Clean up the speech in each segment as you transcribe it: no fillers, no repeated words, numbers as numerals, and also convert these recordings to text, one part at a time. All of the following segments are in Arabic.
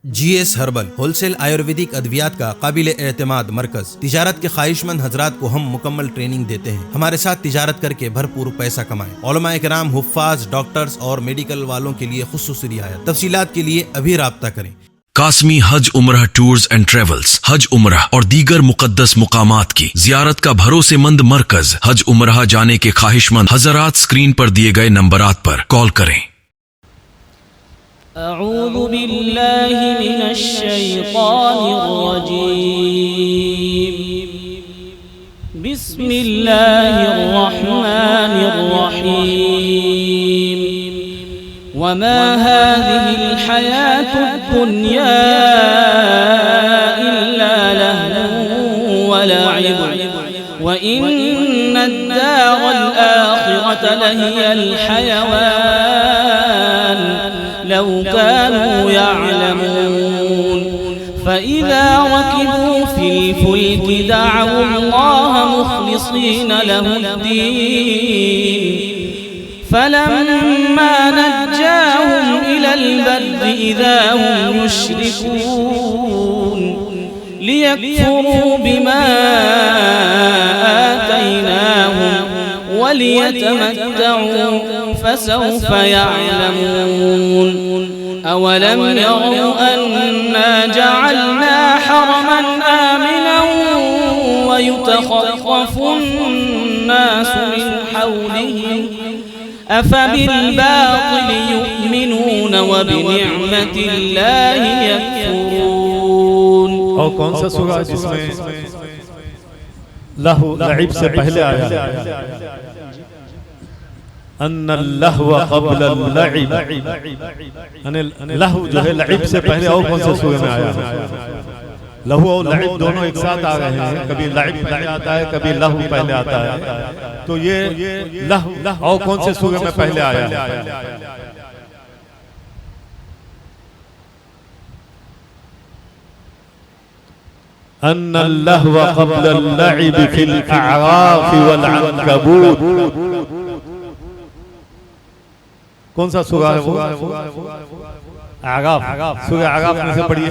GS herbal wholesale Ayurvedic अद्वियात का काबिल एतमाद मरकज। तिजारत के ख्वाहिशमंद हजरात को हम मुकम्मल ट्रेनिंग देते हैं। हमारे साथ तिजारत करके भरपूर पैसा कमाएं। उलमा इकराम, हुफ्फाज, डॉक्टर्स और मेडिकल वालों के लिए खुसूसी रियायत। तफसीलात के लिए अभी राब्ता करें। कासमी हज उम्रह टूर्स एंड ट्रेवल्स हज उम्रह और दीगर मुकद्दस मुकामात की जियारत का भरोसेमंद मरकज। हज उम्रह जाने के ख्वाहिशमंद हजरात स्क्रीन पर दिए गए नंबरात पर कॉल करें। अऊज़ु बिल्लाहि मिनश शैतानिर रजीम। बिस्मिल्लाहिर रहमानिर रहीम। वमा हाज़िहिल हयातुद दुन्या इल्ला लहवुन व लइब व इन्नद दारल आखिरत लहियल हयवान लौ कानू यअलमून। फ़इज़ा रकिबू फ़िल फ़ुल्कि दअवु अल्लाह मुख़लिसीन लहुद्दीन फलम्मा नज्जाहुम इलल बर्रि इज़ा हुम युश्रिकून लियकफ़ुरू बिमा आतैनाहुम वलियतमत्तऊ फसौफ यअलमून। अवलम यरौ अन्ना जअलना हरमन आमिना वयुतखत्तफु अन्नास मिन हौलिहिम अफबिलबातिल युमिनून वबिनिअमतिल्लाहि यकफुरून। और कौन सा सूरा जिसमें लहू लईब से पहले आया? अन्नल्लाहु क़ब्ल लईब, लहू जो है लईब से पहले और कौन से सूरे में आया? लहू और लईब दोनों एक साथ आ रहे हैं। कभी लईब पहले आता है, कभी लहू पहले आता है। तो ये लहू और कौन से सूरे में पहले आया? अन्नल्लाहु क़ब्ल लईब फिल अअराफ वल अन्कबूत। कौन सा सूरा है वो? आगाफ। सूरा आगाफ में से पढ़िए।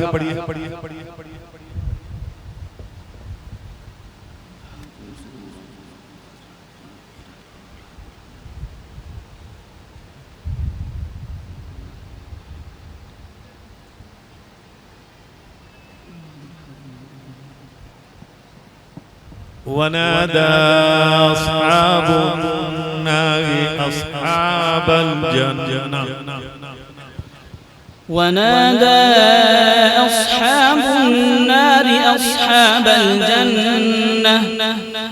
वनादा अस्हाबुन नारि अस्हाबल जन्नह। ونادى أصحاب النار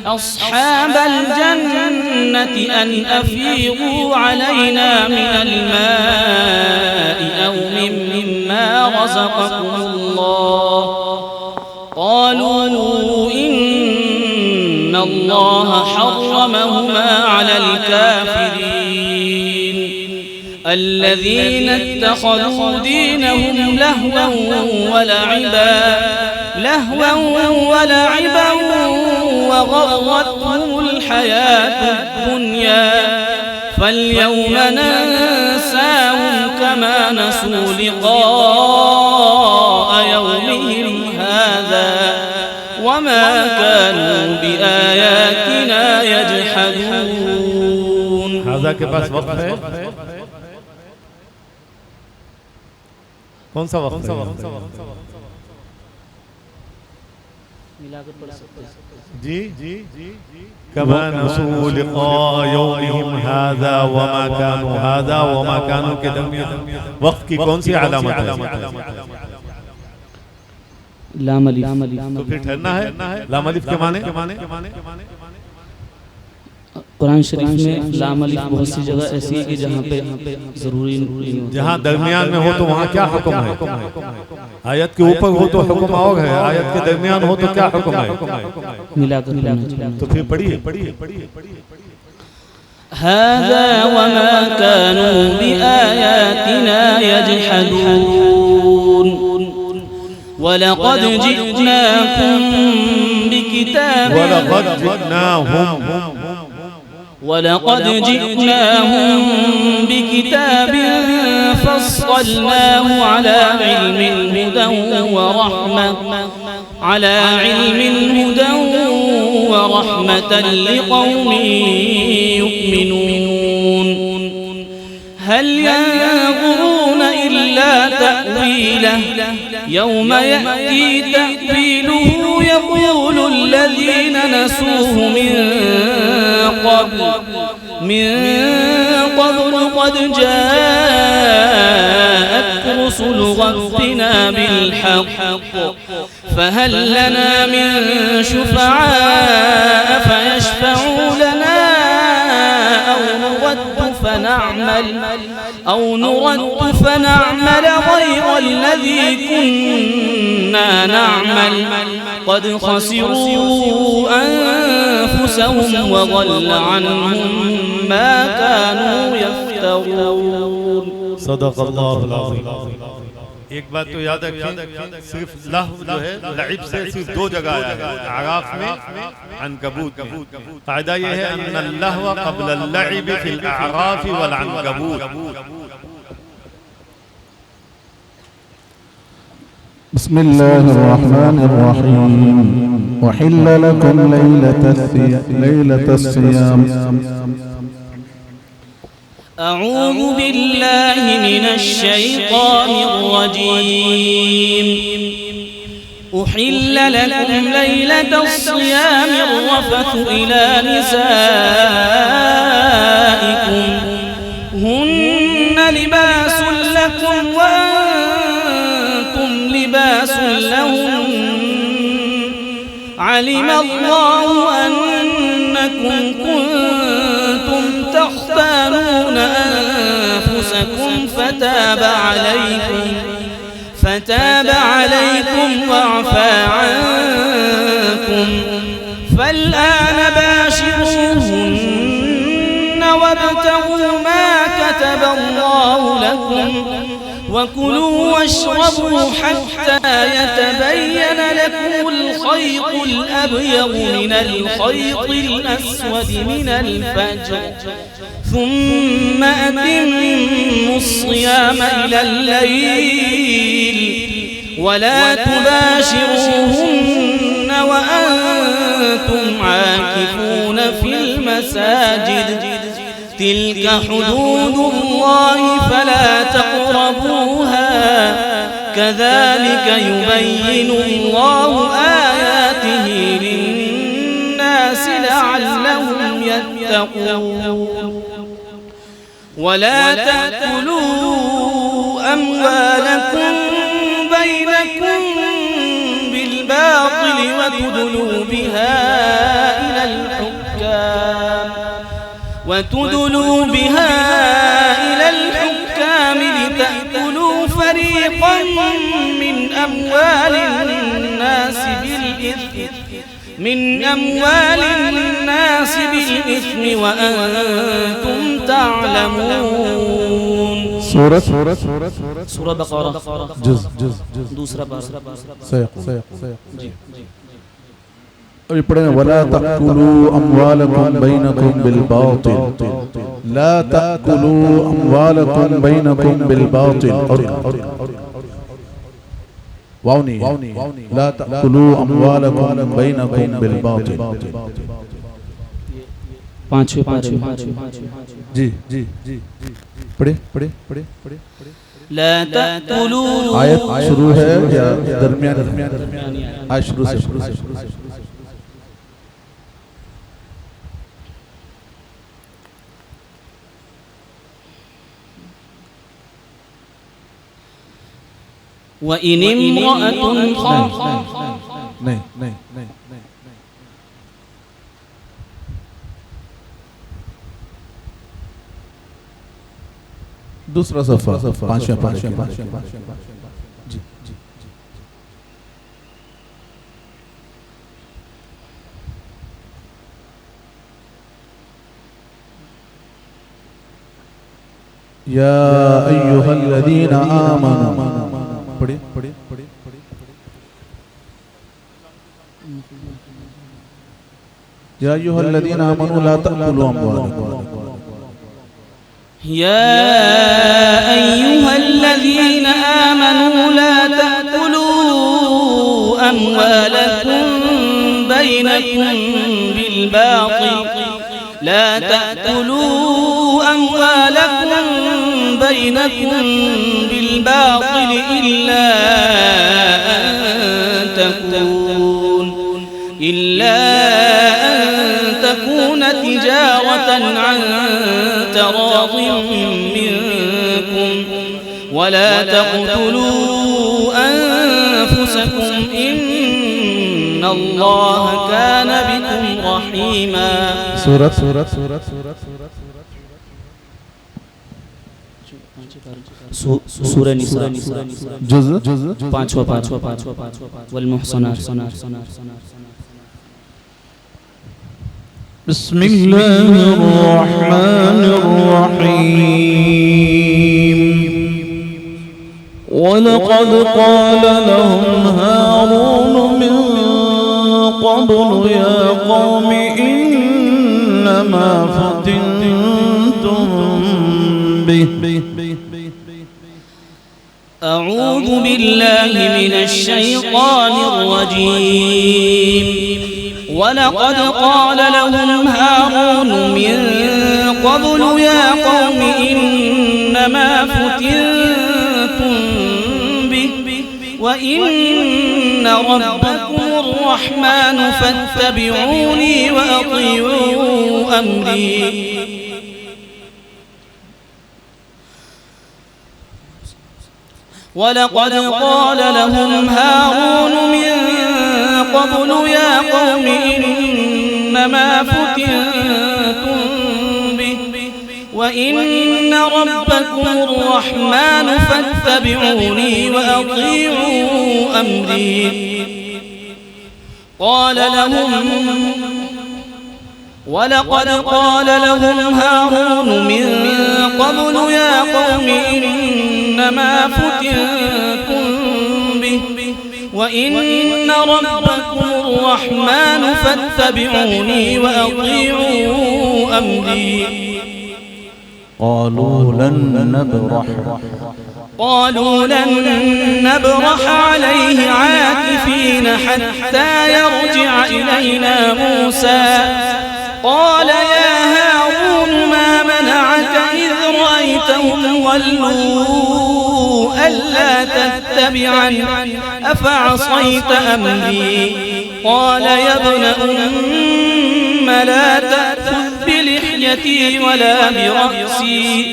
أصحاب الجنة أن أفيضوا علينا من الماء أو مما رزقكم الله قالوا إن الله حرمهما على الكافرين الذين اتخذوا دينهم لهوا ولعبا وغرتهم الحياة الدنيا فاليوم ننساهم كما نسوا لقاء يومهم هذا وما كانوا بآياتنا يجحدون। हाज़ा के पास वक्त है? कौन सा वक्त? जी कमा नसू लिक़ा यौमिहिम हाज़ा वमा कानू हाज़ा वमा कानू के दरमियान वक्त की कौन सी अलामत है? लाम अलिफ। तो फिर ठहरना है। लाम अलिफ के माने? कुरान शरीफ में लाम अलिफ बहुत सी जगह ऐसी है कि जहाँ पे जरूरी नहीं होता। जहाँ दरमियान में हो तो वहाँ क्या हुक्म है? आयत के ऊपर हो तो हुक्म और है, आयत के दरमियान हो तो क्या हुक्म है? मिलाकर तो फिर पढ़िए। हाज़ा वमा कानू बिआयातिना यजहदून वलक़द जिअनाकुम बिकिताबिन ولقد جئناهم بكتاب فصلناه على علم هدى ورحمة لقوم يؤمنون هل ينظرون إلا تأويله يوم يأتي تأويله يقول الذين نسوه من قبل قد جاءت رسل ربنا بالحق فهل لنا من شفعاء فيشفعوا لنا أو نرد فنعمل غير الذي كنا نعمل قد خسروا أنفسهم وضل عنهم ما كانوا يفترون صدق الله العظيم. एक बात तो याद रखिए, सिर्फ लहव जो है लइब से सिर्फ दो जगह आया है, आराफ में, अनकबूत में. कायदा ये है अन्न लहव क़ब्ल लइब फिल आराफ वल अनकबूत. बिस्मिल्लाहिर्रहमानिर्रहीम. वहिल्ल लकुम लैलतस-सियाम. أعوذ بالله من الشيطان الرجيم. أحل لكم ليلة الصيام الرفث إلى نسائكم هن لباس لكم وأنتم لباس لهن علم الله أنكم كنتم تختانون أنفسكم فتاب عليكم وعفى عنكم فالآن باشروهن وابتغوا ما كتب الله لكم وكلوا واشربوا حتى يتبين لكم الخيط الأبيض من الخيط الأسود من الفجر ثم أتموا الصيام إلى الليل ولا تباشروهن وأنتم عاكفون في المساجد تلك حدود الله فلا تقربوها كذلك يبين الله آياته للناس لعلهم يتقون ولا تأكلوا أموالكم بينكم بالباطل وتدلوا بها إلى الحكام لتأكلوا فريقا من أموال الناس بالإثم وأنتم تعلمون. سورة بقرة दूसरा पारा. अभी पढ़े वला तअकुलू अम्वालकुम बैनकुम बिलबातिल. ला तअकुलू अम्वालकुम बैनकुम बिलबातिल. वाव नहीं, ला तअकुलू अम्वालकुम बैनकुम बिलबातिल. पांचवें पारे जी पढ़े. لا تأكلوا आयत शुरू है या दरमियान? आयत शुरू से. وإن امرأة नहीं. दूसरा सफा पांचवें पारे. जी. या अय्युहल्लज़ीना आमनू. पढ़िए. या अय्युहल्लज़ीना आमनू ला तअकुलू अम्वालकुम. يا أيها بينكم بالباطل لا تأكلوا أموالكم بينكم بالباطل إلا أن تكون تجارة عن تراض منكم ولا تقتلوا أنفسكم إن الله كان بكم رحيما. سورة سورة نساء جزء 5 والمحصنات. بسم الله الرحمن الرحيم. ولقد قال لهم هارون من قبل يا قوم إنما فتنتم به. أعوذ بالله من الشيطان الرجيم. ولقد قال لهم هارون من قبل يا قوم إنما فتنتم به وإن ربكم الرحمن فاتبعوني وأطيعوا أمري. ولقد قال لهم هارون من قبل يا قوم إنما فتنتم به وإن ربكم الرحمن فاتبعوني وأطيعوا أمري. ولقد قال لهم هارون من قبل يا قوم إنما فتنتم به وإن ربكم الرحمن فاتبعوني وأطيعوا أمري. قالوا لن نبرح عليه عاكفين حتى يرجع إلينا موسى. قال يا هارون ما منعك إذ رأيتهم ولوا ألا تتبعني أفعصيت أمري. قال يا ابن أم لا تأخذ بلحيتي ولا برأسي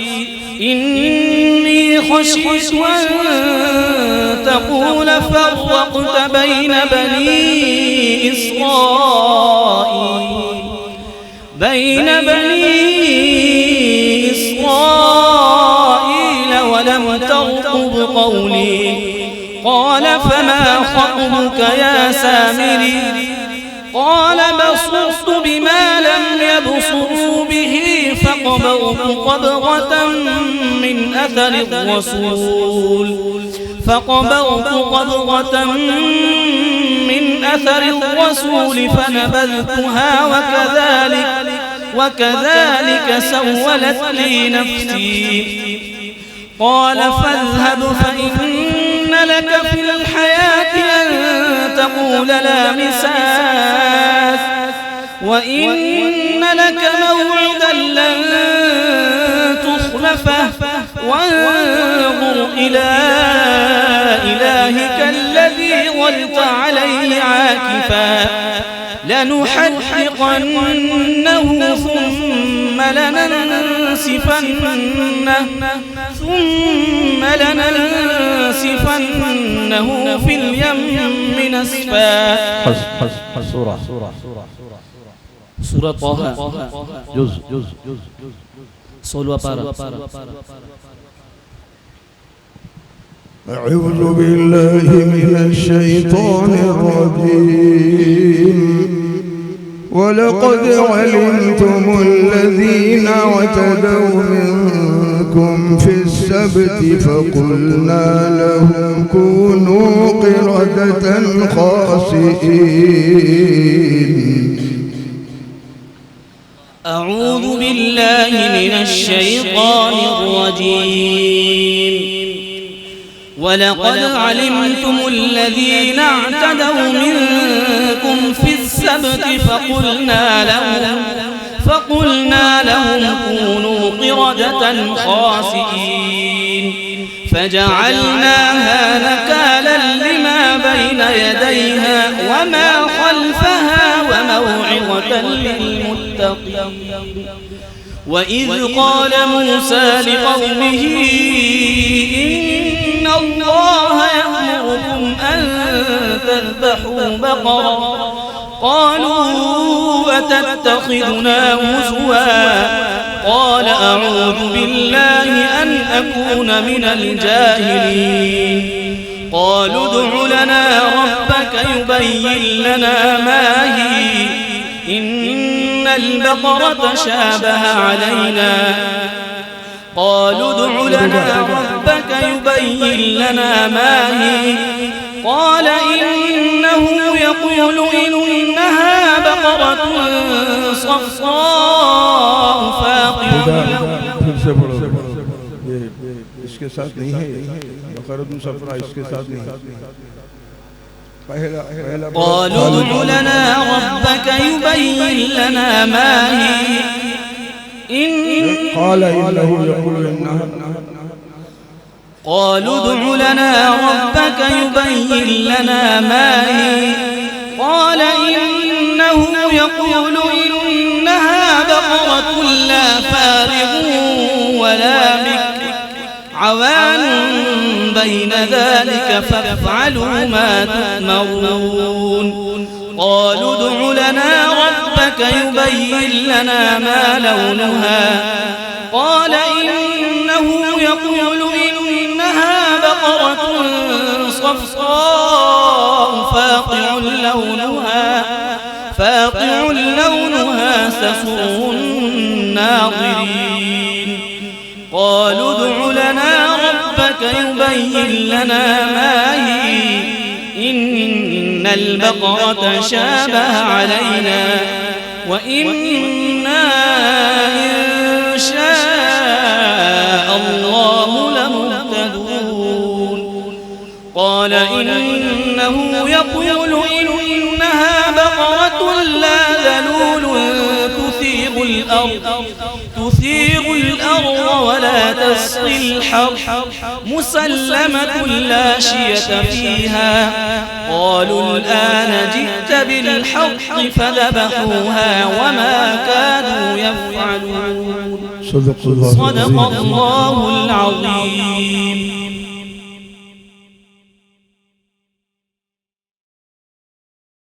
إني خشيت أن تقول فرقت بين بني إسرائيل ولم ترقب قولي. قال فما خطبك يا سامري؟ قال بصرت بما لم يبصروا به فقبضت قبضة من أثر الرسول فنبذتها وكذلك سولت لي نفسي. قال فاذهب فإن لك في الحياة أن تقول لا مساس وإن لك موعدا لن تخلفه وانظر إلى إلهك الذي ظلت عليه عاكفا لنحرقنه ثم لننسفنه في اليم نسفا. سورة طه جزء 16 پارا. أعوذ بالله من الشيطان الرجيم. ولقد علمتم الذين اعتدوا منكم في السبت فقلنا لهم كونوا قردة خاسئين. أعوذ بالله من الشيطان الرجيم. ولقد علمتم الذين اعتدوا منكم في السبت السبت فقلنا لهم كونوا قردة خاسئين فجعلناها نكالا لما بين يديها وما خلفها وموعظة للمتقين. وإذ قال موسى لقومه إن الله يأمركم أن تذبحوا بقرة قالوا أتتخذنا هزوا قال أعوذ بالله أن أكون من الجاهلين. قالوا ادع لنا ربك يبين لنا ما هي إن البقرة شابه علينا. قالوا ادع لنا ربك يبين لنا ما هي قال إنه يقول إنها بقرة صفراء فاقع इसके साथ नहीं है बकरतुन सफरा इसके साथ नहीं है। قالوا ادع لنا ربك يبين لنا ما هي قال إنه يقول إنها قالوا ادع لنا ربك يبين لنا ما هي قال إنه يقول إنها بقرة لا فارغ ولا بكر عوان بين ذلك فافعلوا ما تؤمرون. قالوا ادع لنا ربك يبين لنا ما لونها قال إنه يقول إنها بقرة صفراء فاقع لونها تسر الناظرين. قالوا ادع لنا ربك يبين لنا ما هي إن البقرة شابه علينا وإنا إن شاء الله لمهتدون. قال إنه يقول إنها بقرة لا ذلول تثير الأرض ولا تسقي الحرث مسلمة لا شية فيها. قالوا الآن جئت بالحق فذبحوها وما كانوا يفعلون. صدق الله العظيم.